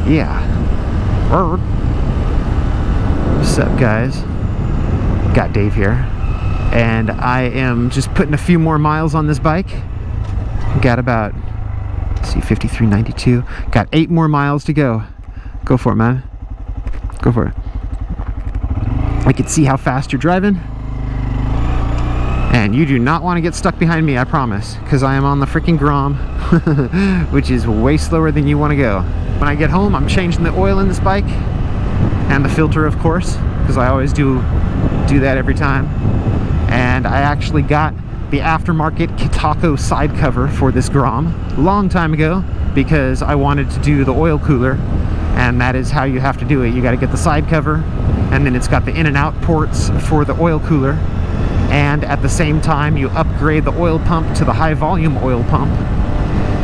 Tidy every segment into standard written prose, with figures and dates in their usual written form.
Yeah. What's up, guys? Got Dave here, and I am just putting a few more miles on this bike. Got about, let's see, 5392. Got 8 more miles to go. Go for it, man. Go for it. I can see how fast you're driving, and you do not want to get stuck behind me, I promise, because I am on the freaking Grom, which is way slower than you want to go. When I get home, I'm changing the oil in this bike, and the filter, of course, because I always do that every time. And I actually got the aftermarket Kitako side cover for this Grom a long time ago, because I wanted to do the oil cooler, and that is how you have to do it. You got to get the side cover, and then it's got the in and out ports for the oil cooler, and at the same time you upgrade the oil pump to the high volume oil pump.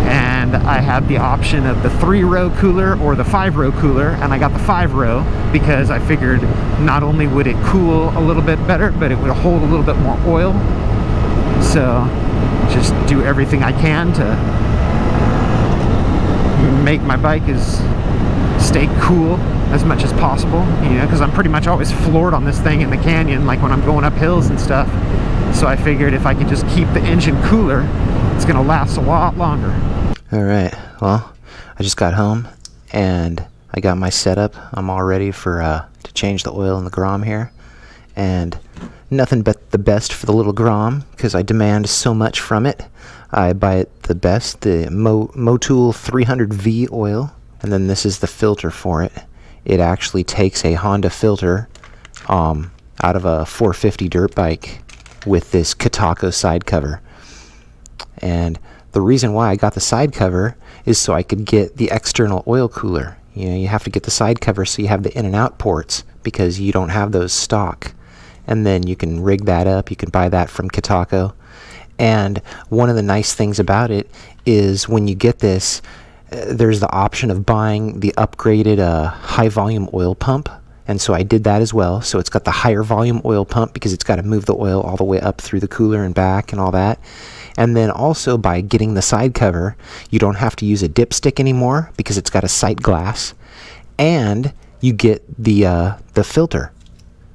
And I had the option of the 3-row cooler or the 5-row cooler, and I got the 5-row because I figured not only would it cool a little bit better, but it would hold a little bit more oil. So just do everything I can to make my bike stay cool as much as possible, you know, because I'm pretty much always floored on this thing in the canyon, like when I'm going up hills and stuff. So I figured if I could just keep the engine cooler, it's gonna last a lot longer. Alright, well, I just got home and I got my setup. I'm all ready for to change the oil in the Grom here, and nothing but the best for the little Grom, because I demand so much from it. I buy it the best, the Motul 300V oil, and then this is the filter for it. It actually takes a Honda filter out of a 450 dirt bike with this Kitako side cover. And the reason why I got the side cover is so I could get the external oil cooler. You know, you have to get the side cover so you have the in and out ports, because you don't have those stock. And then you can rig that up. You can buy that from Kitako. And one of the nice things about it is when you get this, there's the option of buying the upgraded high volume oil pump. And so I did that as well. So it's got the higher volume oil pump because it's got to move the oil all the way up through the cooler and back and all that. And then also by getting the side cover, you don't have to use a dipstick anymore because it's got a sight glass. And you get the filter,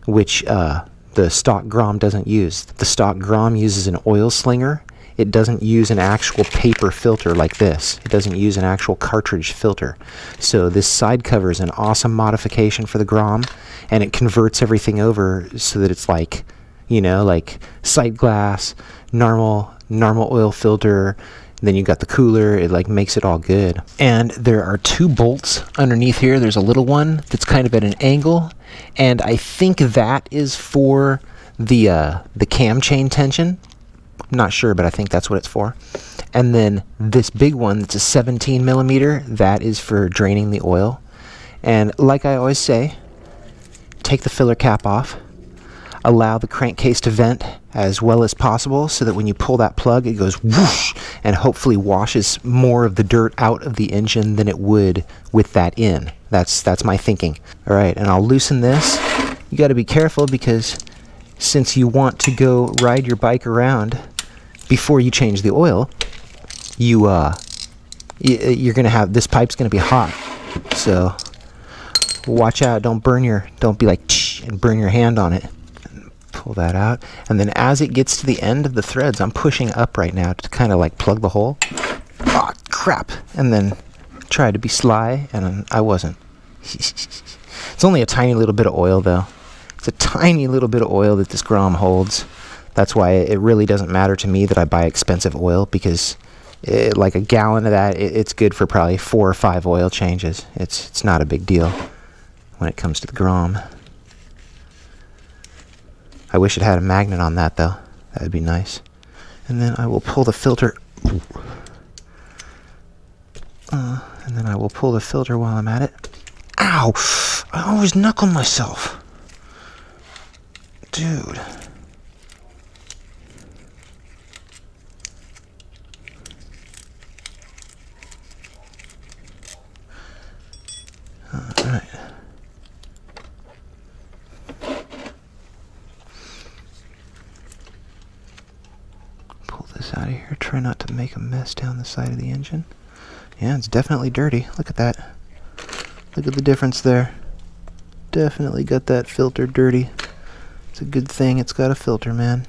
which the stock Grom doesn't use. The stock Grom uses an oil slinger. It doesn't use an actual paper filter like this. It doesn't use an actual cartridge filter. So this side cover is an awesome modification for the Grom, and it converts everything over so that it's like, you know, like sight glass, normal oil filter, then you got the cooler. It like makes it all good. And there are 2 bolts underneath here. There's a little one that's kind of at an angle, and I think that is for the cam chain tension. I'm not sure, but I think that's what it's for. And then this big one that's a 17 millimeter, that is for draining the oil. And like I always say, take the filler cap off, allow the crankcase to vent as well as possible so that when you pull that plug, it goes whoosh and hopefully washes more of the dirt out of the engine than it would with that in. That's my thinking. All right, and I'll loosen this. You got to be careful because since you want to go ride your bike around before you change the oil, you're gonna have, this pipe's gonna be hot. So watch out, don't be like and burn your hand on it. Pull that out, and then as it gets to the end of the threads, I'm pushing up right now to kind of like plug the hole. Oh crap! And then tried to be sly, and I wasn't. It's only a tiny little bit of oil though. It's a tiny little bit of oil that this Grom holds. That's why it really doesn't matter to me that I buy expensive oil, because like a gallon of that, it's good for probably 4 or 5 oil changes. It's not a big deal when it comes to the Grom. I wish it had a magnet on that though. That would be nice. And then I will pull the filter. And then I will pull the filter while I'm at it. Ow! I always knuckle myself. Dude. Alright. Pull this out of here. Try not to make a mess down the side of the engine. Yeah, it's definitely dirty. Look at that. Look at the difference there. Definitely got that filter dirty. It's a good thing it's got a filter, man.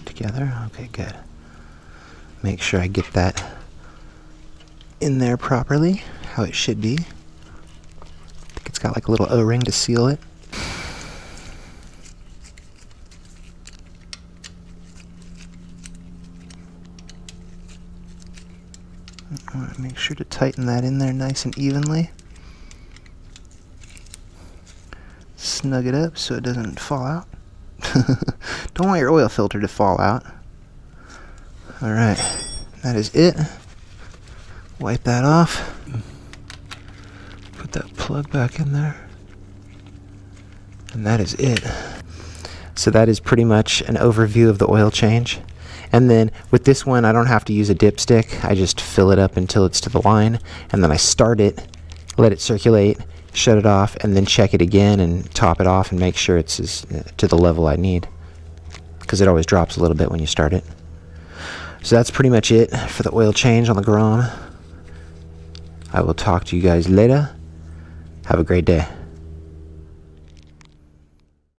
Together? Okay, good. Make sure I get that in there properly, how it should be. I think it's got like a little O-ring to seal it. I want to make sure to tighten that in there nice and evenly. Snug it up so it doesn't fall out. Don't want your oil filter to fall out. Alright, that is it. Wipe that off. Put that plug back in there. And that is it. So that is pretty much an overview of the oil change. And then with this one, I don't have to use a dipstick. I just fill it up until it's to the line, and then I start it, let it circulate, shut it off, and then check it again and top it off and make sure it's to the level I need, because it always drops a little bit when you start it. So that's pretty much it for the oil change on the Grom. I will talk to you guys later. Have a great day.